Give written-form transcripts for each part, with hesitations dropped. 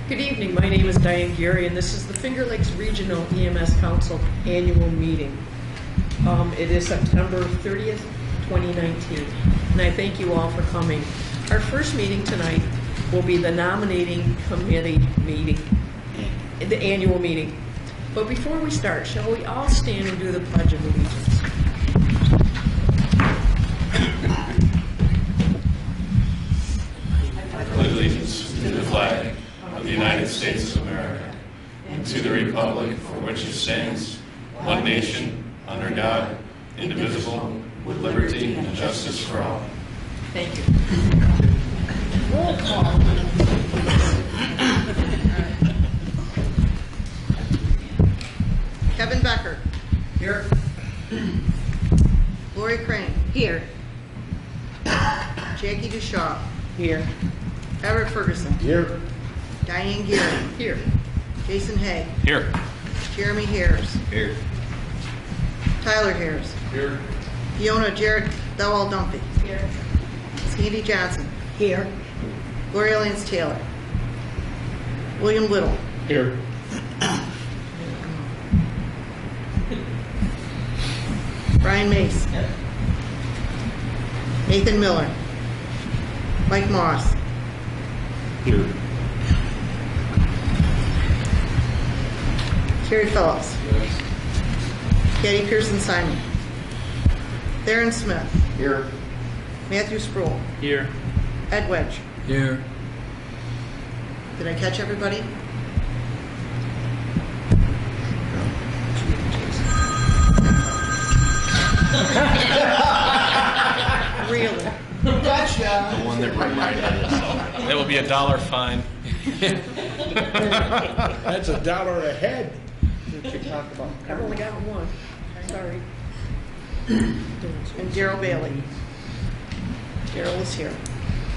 Good evening. My name is Diane Gary, and this is the Finger Lakes Regional EMS Council annual meeting. It is September 30th, 2019, and I thank you all for coming. Our first meeting tonight will be the nominating committee meeting, the annual meeting. But before we start, shall we all stand and do the Pledge of Allegiance? I pledge allegiance to the flag of the United States of America and to the republic for which it stands, one nation, under God, indivisible, with liberty and justice for all. Thank you. Roll call. Kevin Becker. Here. Lori Crane. Here. Jackie DeShaw. Here. Everett Ferguson. Here. Diane Geary. Here. Jason Hay. Here. Jeremy Harris. Here. Tyler Harris. Here. Fiona Jarrett Dowell Dumpy. Here. Sandy Johnson. Here. Gloria Lance Taylor. William Little. Here. Brian Mace. Nathan Miller. Mike Moss. Here. Carrie Phillips. Yes. Katie Pearson Simon. Theron Smith. Here. Matthew Sproul. Here. Ed Wedge. Here. Did I catch everybody? Really? Gotcha. The one that reminded us. That will be $1 fine. That's $1 a head that you talk about. I've only got one. Sorry. And Daryl Bailey. Daryl is here.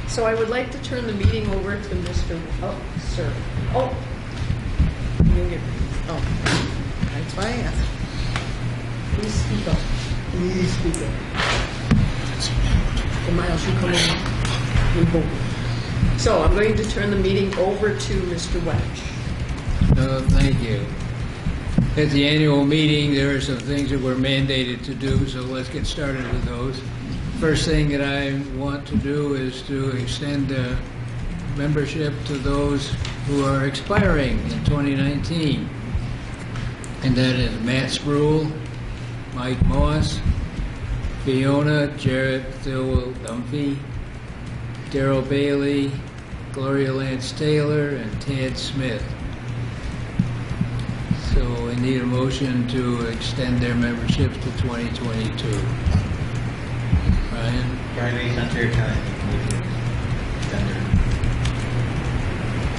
So I would like to turn the meeting over to Mr. Oh, sir. Oh. You get, Oh, that's why I asked. please speak up. Please speak up. And Miles, you come in. We vote. So I'm going to turn the meeting over to Mr. Wedge. Thank you. At the annual meeting, there are some things that we're mandated to do, so let's get started with those. First thing that I want to do is to extend membership to those who are expiring in 2019. And that is Matt Sproul, Mike Moss, Fiona Jarrett Thilwell Dumpy, Daryl Bailey, Gloria Lance Taylor, and Tad Smith. So we need a motion to extend their memberships to 2022. Ryan? Based on your time,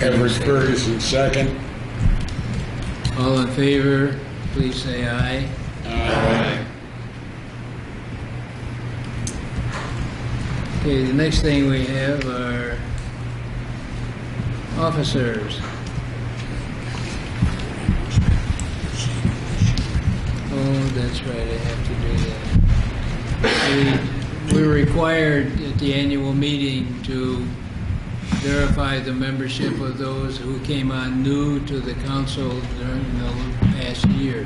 Everett Ferguson, second. All in favor, please say aye. Aye. Okay, the next thing we have are officers. Oh, that's right, I have to do that. We're required at the annual meeting to verify the membership of those who came on new to the council during the past year.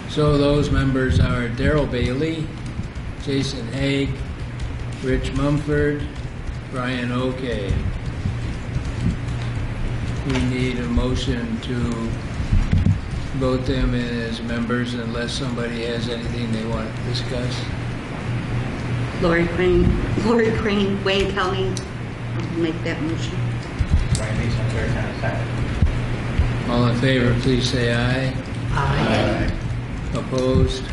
So those members are Daryl Bailey, Jason Haig, Rich Mumford, Brian Oakey. We need a motion to vote them in as members unless somebody has anything they want to discuss. Lori Crane, Wayne County, I'll make that motion. Brian Mason, third time, second. All in favor, please say aye. Aye. Opposed?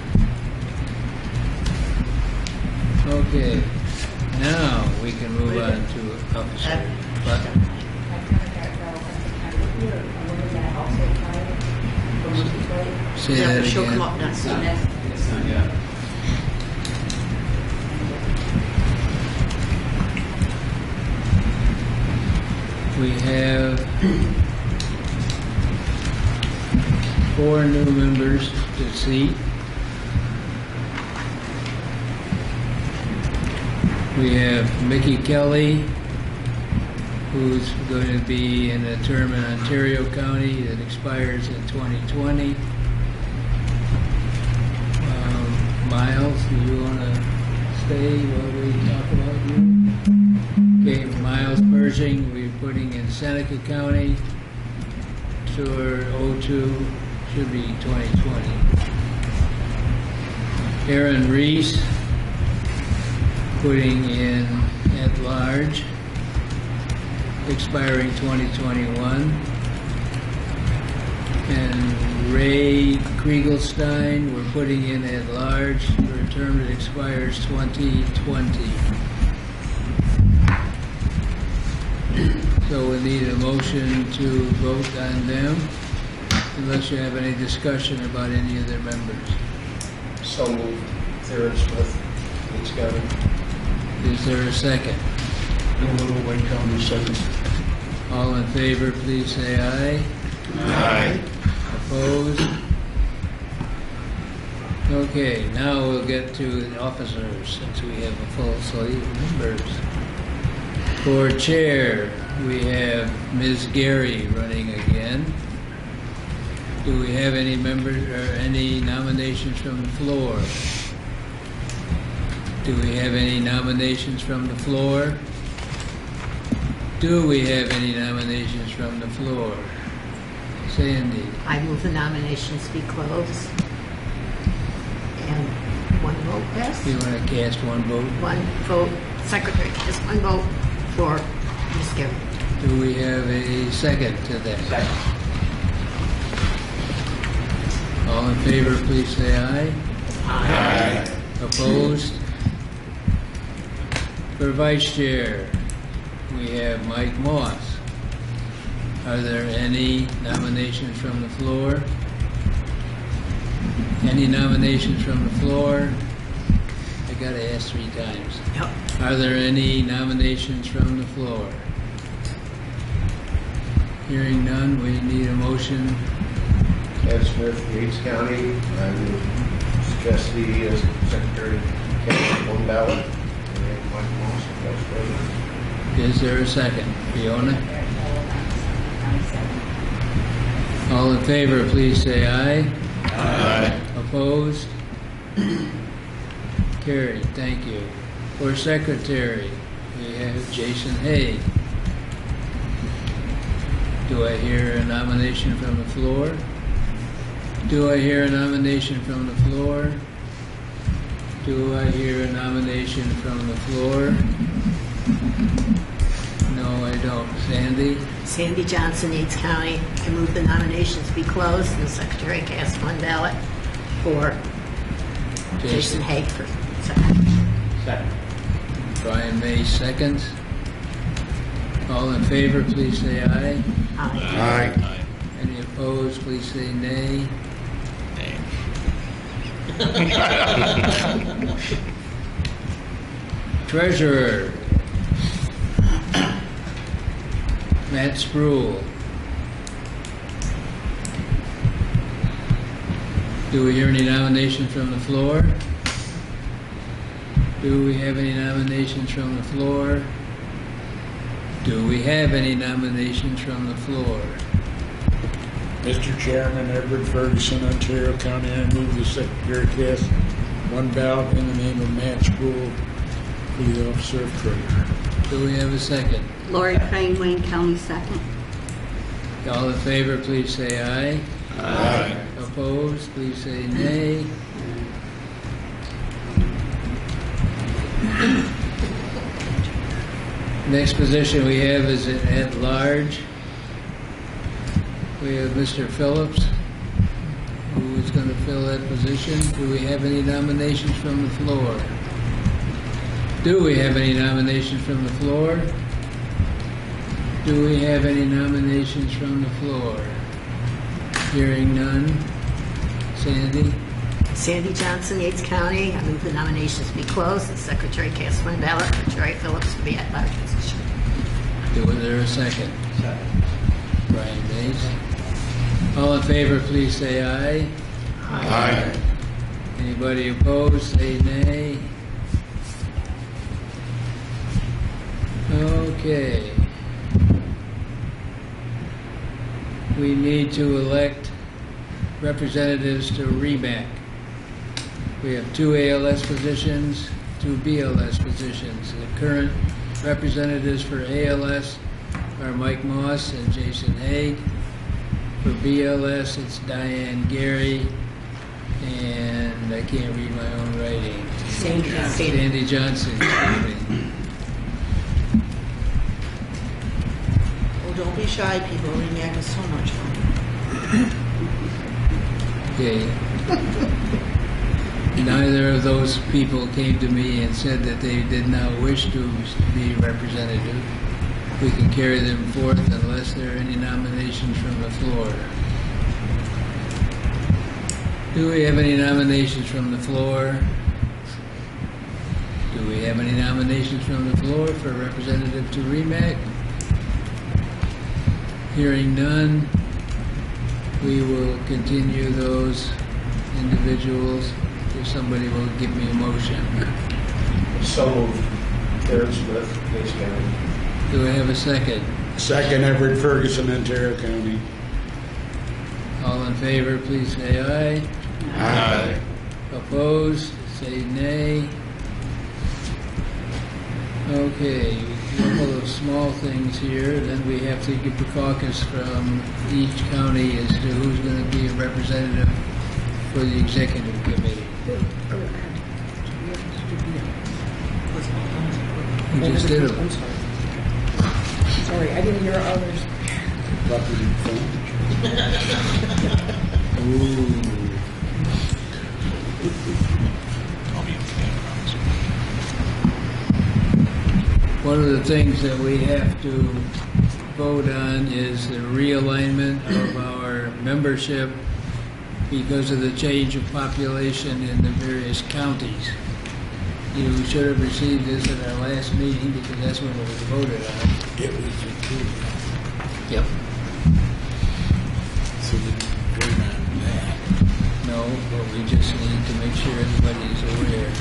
Okay, now we can move on to officer. Say Yeah, that she'll come again. up next. It's not yet. We have 4 new members to seat. We have Mickey Kelly, who's going to be in a term in Ontario County that expires in 2020. Miles, do you want to stay while we talk about you? Okay, Miles Pershing, we're putting in Seneca County. Tour 02 should be 2020. Aaron Reese, putting in at large, expiring 2021. And Ray Kriegelstein, we're putting in at large for a term that expires 2020. So we need a motion to vote on them, unless you have any discussion about any of their members. So moved. Sarah Smith, Yates County. Is there a second? Little Wayne County, second. All in favor, please say aye. Aye. Opposed? Okay, now we'll get to the officers, since we have a full slate of members. For chair, we have Ms. Gary running again. Do we have any members or any nominations from the floor? Do we have any nominations from the floor? Do we have any nominations from the floor? Sandy? I move the nominations be closed. And one vote passed. You want to cast one vote? One vote, secretary casts one vote for Ms. Gary. Do we have a second to that? Second. All in favor, please say aye. Aye. Opposed? For vice chair, we have Mike Moss. Are there any nominations from the floor? Any nominations from the floor? I gotta ask 3 times. Yep. Are there any nominations from the floor? Hearing none, we need a motion. Ed Smith, Yates County. I would suggest the secretary cast one ballot. And Mike Moss, vice president. Is there a second? Fiona? All in favor, please say aye. Aye. Opposed? Carried, thank you. For secretary, we have Jason Hay. Do I hear a nomination from the floor? Do I hear a nomination from the floor? Do I hear a nomination from the floor? No, I don't. Sandy? Sandy Johnson, Yates County. I move the nominations be closed and the secretary cast one ballot for Jason Haig for secretary. Second. Brian May, seconds. All in favor, please say aye. Aye. Aye. Any opposed, please say nay. Treasurer, Matt Spruill. Do we hear any nominations from the floor? Do we have any nominations from the floor? Do we have any nominations from the floor? Mr. Chairman, Edward Ferguson, Ontario County, I move the secretary cast one ballot in the name of Matt Spruill for the officer of treasurer. Do we have a second? Lori Crane, Wayne County, second. All in favor, please say aye. Aye. Opposed, please say nay. Next position we have is at large. We have Mr. Phillips, who is going to fill that position. Do we have any nominations from the floor? Do we have any nominations from the floor? Do we have any nominations from the floor? Hearing none. Sandy? Sandy Johnson, Yates County. I move the nominations be closed and the secretary cast one ballot for Troy Phillips to be at large position. Is there a second? Second. Brian Mays. All in favor, please say aye. Aye. Anybody opposed, say nay. Okay. we need to elect representatives to REMAC. We have 2 ALS positions, 2 BLS positions. The current representatives for ALS are Mike Moss and Jason Haig. For BLS, it's Diane Gary, and I can't read my own writing. Sandy Johnson. Excuse me. Oh, don't be shy, people. REMAC is so much fun. Okay. Neither of those people came to me and said that they did not wish to be representative. We can carry them forth unless there are any nominations from the floor. Do we have any nominations from the floor? Do we have any nominations from the floor for representative to REMAC? Hearing none, we will continue those individuals. If somebody will give me a motion. So moved. Aaron Smith, Yates County. Do I have a second? Second, Everett Ferguson, Ontario County. All in favor, please say aye. Aye. Opposed, say nay. Okay, a couple of small things here. Then we have to get the caucus from each county as to who's going to be a representative for the executive committee. We just did it. I'm sorry. Sorry, I didn't hear others. One of the things that we have to vote on is the realignment of our membership because of the change of population in the various counties. You should have received this at our last meeting because that's when it was voted on. It was approved. Yep. So we're not that. No, but we just need to make sure everybody's aware.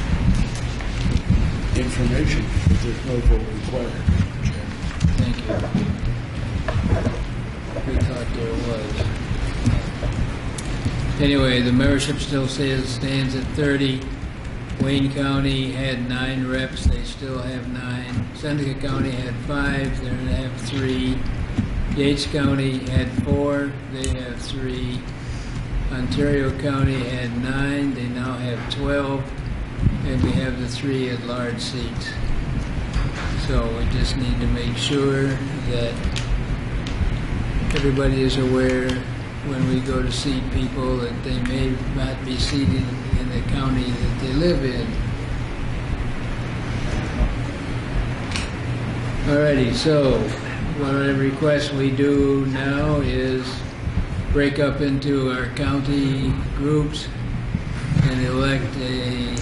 Information, but there's no vote required. Thank you. We thought there was. Anyway, the membership still stands at 30. Wayne County had 9 reps, they still have 9. Seneca County had 5, they're going to have 3. Yates County had 4, they have 3. Ontario County had 9, they now have 12. And we have the 3 at-large seats. So we just need to make sure that everybody is aware when we go to seat people that they may not be seated in the county that they live in. Alrighty, so what I request we do now is break up into our county groups and elect a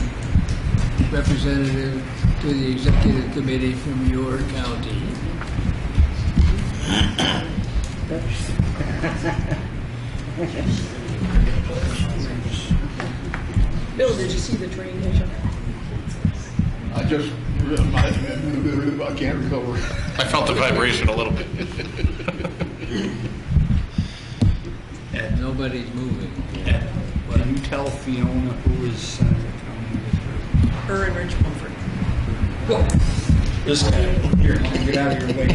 representative to the executive committee from your county. Bill, did you see the train mission? I can't recover. I felt the vibration a little bit. Nobody's moving. Can you tell Fiona who is Senator County with Her and Rich Mumford. This guy. Here, get out of your way.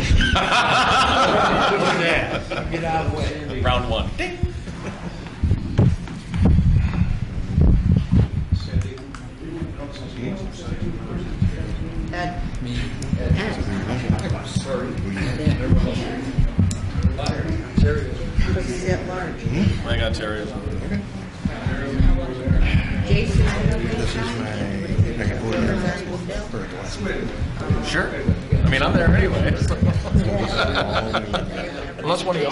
Get out of the way. Round 1. Ed. Me. Ed. Because he's at large. I got Terry. Jason. Sure. I mean, I'm there anyway. Unless one of y'all.